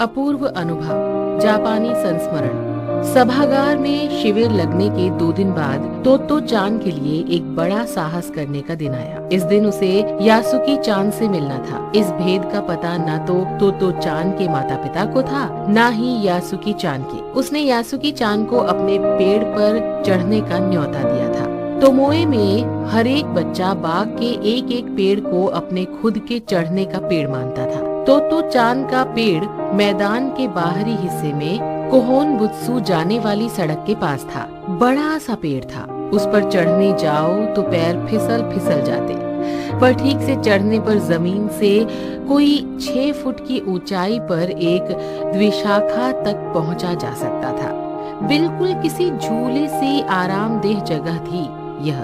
अपूर्व अनुभव, जापानी संस्मरण। सभागार में शिविर लगने के 2 दिन बाद तोत्तो चान के लिए एक बड़ा साहस करने का दिन आया। इस दिन उसे यासुकी चान से मिलना था। इस भेद का पता न तो तोत्तो चान के माता पिता को था, न ही यासुकी चान के। उसने यासुकी चान को अपने पेड़ पर चढ़ने का न्योता दिया था। तोमोए में हर एक बच्चा बाग के एक एक पेड़ को अपने खुद के चढ़ने का पेड़ मानता था। तोत्तो चान का पेड़ मैदान के बाहरी हिस्से में कोहोन बुत्सु जाने वाली सड़क के पास था। बड़ा सा पेड़ था। उस पर चढ़ने जाओ तो पैर फिसल फिसल जाते, पर ठीक से चढ़ने पर जमीन से कोई 6 फुट की ऊंचाई पर एक द्विशाखा तक पहुंचा जा सकता था। बिल्कुल किसी झूले से आरामदेह जगह थी यह।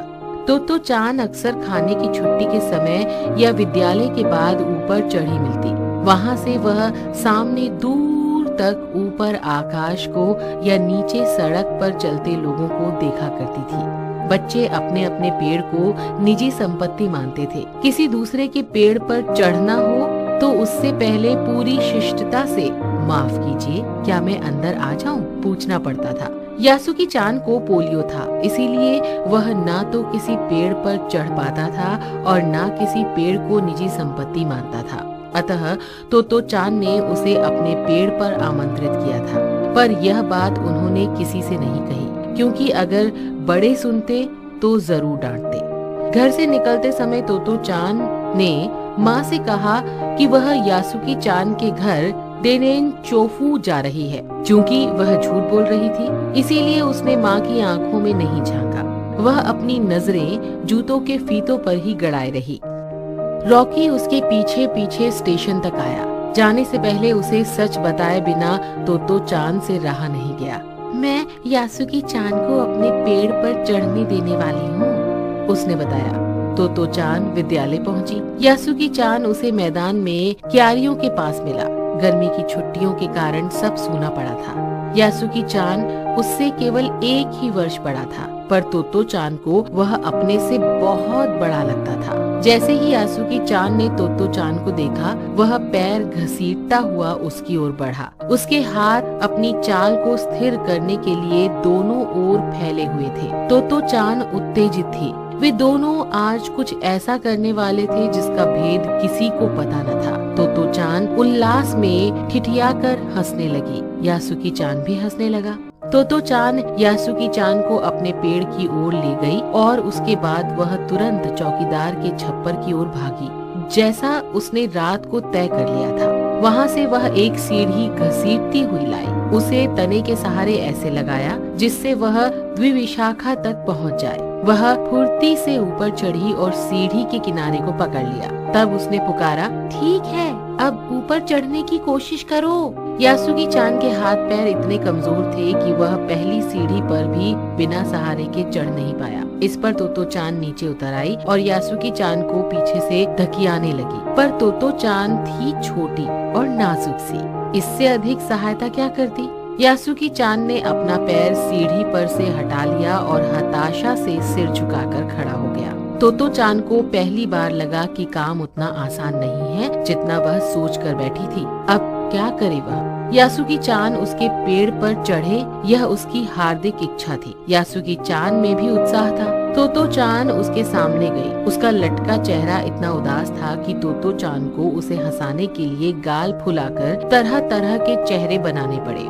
तोत्तो चान अक्सर खाने की छुट्टी के समय या विद्यालय के बाद ऊपर चढ़ी मिलती। वहाँ से वह सामने दूर तक ऊपर आकाश को या नीचे सड़क पर चलते लोगों को देखा करती थी। बच्चे अपने अपने पेड़ को निजी संपत्ति मानते थे। किसी दूसरे के पेड़ पर चढ़ना हो तो उससे पहले पूरी शिष्टता से माफ कीजिए, क्या मैं अंदर आ जाऊं? पूछना पड़ता था। यासुकी चान को पोलियो था, इसीलिए वह ना तो किसी पेड़ पर चढ़ पाता था और ना किसी पेड़ को निजी संपत्ति मानता था। अतः तोत्तो चान ने उसे अपने पेड़ पर आमंत्रित किया था, पर यह बात उन्होंने किसी से नहीं कही, क्योंकि अगर बड़े सुनते तो जरूर डांटते। घर से निकलते समय तोत्तो चान ने माँ से कहा कि वह यासुकी चान के घर डेनेन चोफू जा रही है। चूँकि वह झूठ बोल रही थी, इसीलिए उसने माँ की आंखों में नहीं झांका। वह अपनी नजरें जूतों के फीतों पर ही गड़ाए रही। रॉकी उसके पीछे पीछे स्टेशन तक आया। जाने से पहले उसे सच बताए बिना तोत्तो चान से रहा नहीं गया। मैं यासुकी चान को अपने पेड़ पर चढ़ने देने वाली हूँ, उसने बताया। तोत्तो चान विद्यालय पहुंची। यासुकी चान उसे मैदान में क्यारियों के पास मिला। गर्मी की छुट्टियों के कारण सब सूना पड़ा था। यासुकी चान उससे केवल 1 ही वर्ष बड़ा था, पर तोत्तो चान को वह अपने से बहुत बड़ा लगता था। जैसे ही यासुकी चान ने तोत्तो चान को देखा, वह पैर घसीटता हुआ उसकी ओर बढ़ा। उसके हाथ अपनी चाल को स्थिर करने के लिए दोनों ओर फैले हुए थे। तोत्तो चान उत्तेजित थी। वे दोनों आज कुछ ऐसा करने वाले थे जिसका भेद किसी को पता न था। तोत्तो चान उल्लास में ठिठियाकर हंसने लगी। यासुकी चान भी हंसने लगा। तोत्तो चान यासुकी चान को अपने पेड़ की ओर ले गई और उसके बाद वह तुरंत चौकीदार के छप्पर की ओर भागी, जैसा उसने रात को तय कर लिया था। वहाँ से वह एक सीढ़ी घसीटती हुई लाई। उसे तने के सहारे ऐसे लगाया जिससे वह द्विविशाखा तक पहुँच जाए। वह फुर्ती से ऊपर चढ़ी और सीढ़ी के किनारे को पकड़ लिया। तब उसने पुकारा, ठीक है, अब ऊपर चढ़ने की कोशिश करो। यासुकी चान के हाथ पैर इतने कमजोर थे कि वह पहली सीढ़ी पर भी बिना सहारे के चढ़ नहीं पाया। इस पर तोत्तो चान नीचे उतर आई और यासुकी चान को पीछे से धकियाने लगी। पर तोत्तो चान थी छोटी और नाजुक सी, इससे अधिक सहायता क्या करती। यासुकी चान ने अपना पैर सीढ़ी पर से हटा लिया और हताशा से सिर झुकाकर खड़ा हो गया। तोत्तो चान को पहली बार लगा कि काम उतना आसान नहीं है जितना वह सोच कर बैठी थी। अब क्या करे वह? यासुकी चान उसके पेड़ पर चढ़े, यह उसकी हार्दिक इच्छा थी। यासुकी चान में भी उत्साह था। तोत्तो चान उसके सामने गई। उसका लटका चेहरा इतना उदास था कि तोत्तो चान को उसे हंसाने के लिए गाल फुलाकर तरह तरह के चेहरे बनाने पड़े।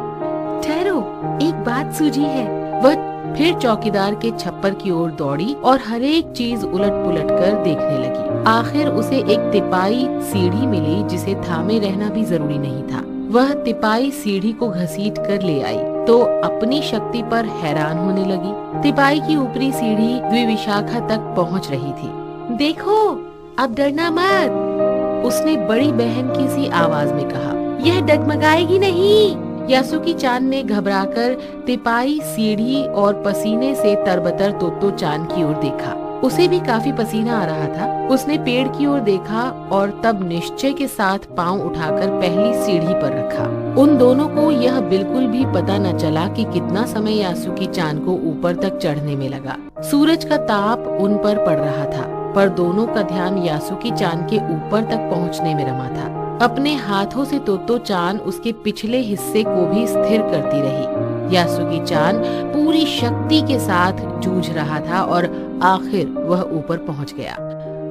ठहरो, एक बात सूझी है। वह फिर चौकीदार के छप्पर की ओर दौड़ी और हर एक चीज उलट पुलट कर देखने लगी। आखिर उसे एक तिपाई सीढ़ी मिली जिसे थामे रहना भी जरूरी नहीं था। वह तिपाई सीढ़ी को घसीट कर ले आई तो अपनी शक्ति पर हैरान होने लगी। तिपाई की ऊपरी सीढ़ी द्विविशाखा तक पहुंच रही थी। देखो, अब डरना मत, उसने बड़ी बहन की सी आवाज में कहा। यह डगमगाएगी नहीं। यासुकी चान ने घबराकर तिपाई सीढ़ी और पसीने से तरबतर तोत्तो चान की ओर देखा। उसे भी काफी पसीना आ रहा था। उसने पेड़ की ओर देखा और तब निश्चय के साथ पांव उठाकर पहली सीढ़ी पर रखा। उन दोनों को यह बिल्कुल भी पता न चला कि कितना समय यासुकी चान को ऊपर तक चढ़ने में लगा। सूरज का ताप उन पर पड़ रहा था, पर दोनों का ध्यान यासुकी चान के ऊपर तक पहुंचने में रमा था। अपने हाथों से तोतो चान उसके पिछले हिस्से को भी स्थिर करती रही। यासुकी चान पूरी शक्ति के साथ जूझ रहा था और आखिर वह ऊपर पहुंच गया।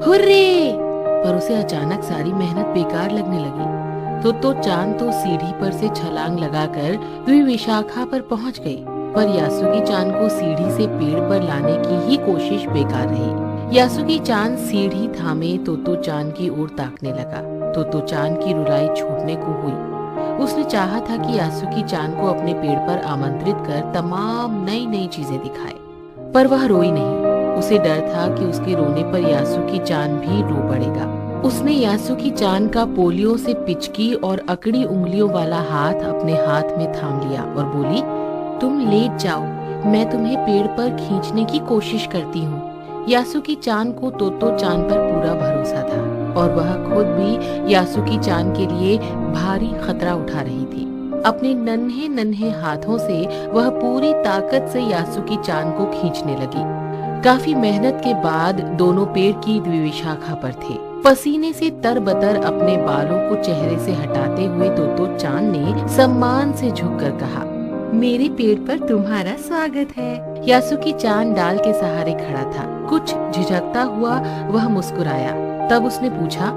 हुर्रे! पर उसे अचानक सारी मेहनत बेकार लगने लगी। तोतो चान तो सीढ़ी पर से छलांग लगाकर द्विविशाखा पर पहुंच गई, पर यासुकी चान को सीढ़ी से पेड़ पर लाने की ही कोशिश बेकार रही। यासुकी चान सीढ़ी थामे तोतो चान की ओर ताकने लगा। तोतो चान की रुलाई छूटने को हुई। उसने चाहा था कि यासुकी चान को अपने पेड़ पर आमंत्रित कर तमाम नई नई चीजें दिखाए, पर वह रोई नहीं। उसे डर था कि उसके रोने पर यासुकी चान भी रो पड़ेगा। उसने यासुकी चान का पोलियो से पिचकी और अकड़ी उंगलियों वाला हाथ अपने हाथ में थाम लिया और बोली, तुम लेट जाओ, मैं तुम्हें पेड़ पर खींचने की कोशिश करती हूँ। यासुकी चान को तोतो चान पर पूरा भरोसा था और वह खुद भी यासुकी चान के लिए भारी खतरा उठा रही थी। अपने नन्हे नन्हे हाथों से वह पूरी ताकत से यासुकी चान को खींचने लगी। काफी मेहनत के बाद दोनों पेड़ की द्विविशाखा पर थे। पसीने से तरबतर अपने बालों को चेहरे से हटाते हुए तोतो चान ने सम्मान से झुककर कहा, मेरे पेड़ पर तुम्हारा स्वागत है। यासुकी चान डाल के सहारे खड़ा था। कुछ झिझकता हुआ वह मुस्कुराया। तब उसने पूछा,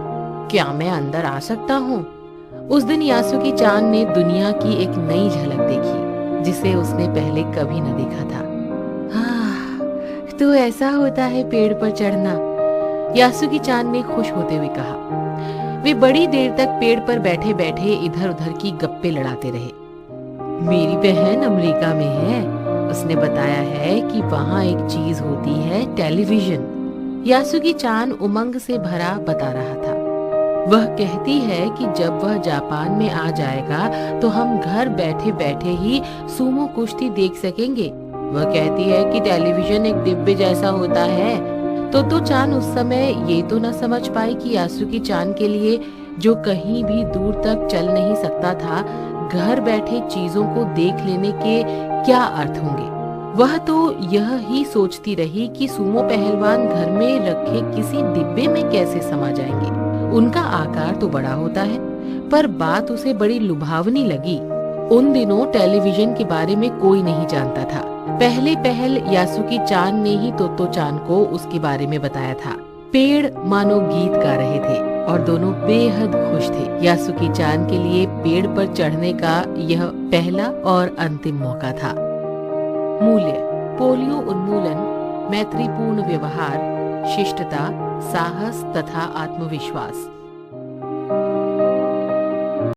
क्या मैं अंदर आ सकता हूँ? उस दिन यासुकी चान ने दुनिया की एक नई झलक देखी, जिसे उसने पहले कभी न देखा था। हाँ, तो ऐसा होता है पेड़ पर चढ़ना, यासुकी चान ने खुश होते हुए कहा। वे बड़ी देर तक पेड़ पर बैठे बैठे इधर उधर की गप्पे लड़ाते रहे। मेरी बहन अमेरिका में है, उसने बताया है कि वहाँ एक चीज होती है, टेलीविजन। यासुकी चान उमंग से भरा बता रहा था। वह कहती है कि जब वह जापान में आ जाएगा तो हम घर बैठे बैठे ही सूमो कुश्ती देख सकेंगे। वह कहती है कि टेलीविजन एक डिब्बे जैसा होता है। तोतो चान उस समय ये तो न समझ पाई कि यासुकी चान के लिए, जो कहीं भी दूर तक चल नहीं सकता था, घर बैठे चीजों को देख लेने के क्या अर्थ होंगे। वह तो यह ही सोचती रही कि सूमो पहलवान घर में रखे किसी डिब्बे में कैसे समा जाएंगे। उनका आकार तो बड़ा होता है, पर बात उसे बड़ी लुभावनी लगी। उन दिनों टेलीविजन के बारे में कोई नहीं जानता था। पहले पहल यासुकी चान ने ही तोतो चान को उसके बारे में बताया था। पेड़ मानो गीत गा रहे थे और दोनों बेहद खुश थे। यासुकी चान के लिए पेड़ पर चढ़ने का यह पहला और अंतिम मौका था। मूल्य: पोलियो उन्मूलन, मैत्रीपूर्ण व्यवहार, शिष्टता, साहस तथा आत्मविश्वास।